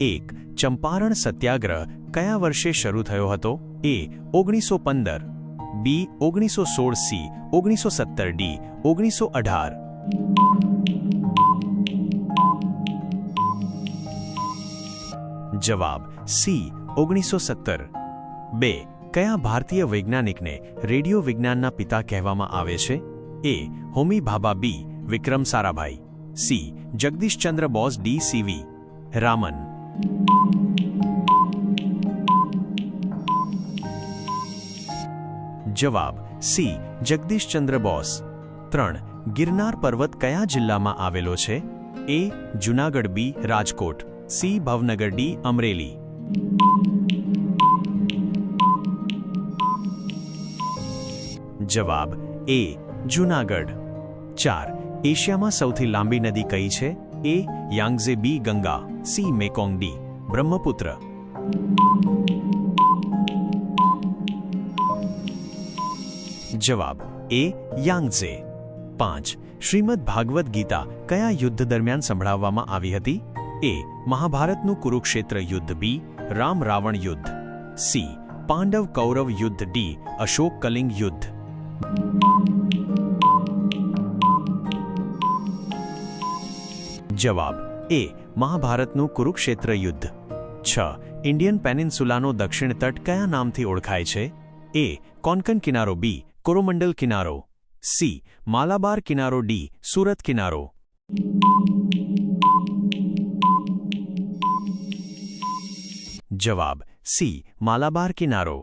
એક ચંપારણ સત્યાગ્રહ કયા વર્ષે શરૂ થયો હતો? એ 1915, બી 1916, સી 1917, ડી 1918. જવાબ સી 1917. 2. કયા ભારતીય વૈજ્ઞાનિકને રેડિયો વિજ્ઞાનના પિતા કહેવામાં આવે છે? એ હોમી ભાભા, બી વિક્રમ સારાભાઈ, સી જગદીશચંદ્ર બોઝ, ડી સીવી રામન. જવાબ સી જગદીશચંદ્ર બોઝ. 3. ગિરનાર પર્વત કયા જિલ્લામાં આવેલો છે? એ જૂનાગઢ, બી રાજકોટ, સી ભાવનગર, ડી અમરેલી. જવાબ એ જૂનાગઢ. 4. એશિયામાં સૌથી લાંબી નદી કઈ છે? A Yangtze, B Ganga, C Mekong, D Brahmaputra. જવાબ એ યાંગઝે. 5. શ્રીમદ ભાગવદ્ ગીતા કયા યુદ્ધ દરમિયાન સંભળાવવામાં આવી હતી? એ મહાભારતનું કુરુક્ષેત્ર યુદ્ધ, બી રામ રાવણ યુદ્ધ, સી પાંડવ કૌરવ યુદ્ધ, ડી અશોક કલિંગ યુદ્ધ. જવાબ એ મહાભારતનું કુરુક્ષેત્ર યુદ્ધ. 6. ઇન્ડિયન પેનિન્સુલાનો દક્ષિણ તટ કયા નામથી ઓળખાય છે? એ કોન્કન કિનારો, બી કોરોમંડલ કિનારો, સી માલાબાર કિનારો, ડી સુરત કિનારો. જવાબ સી માલાબાર કિનારો.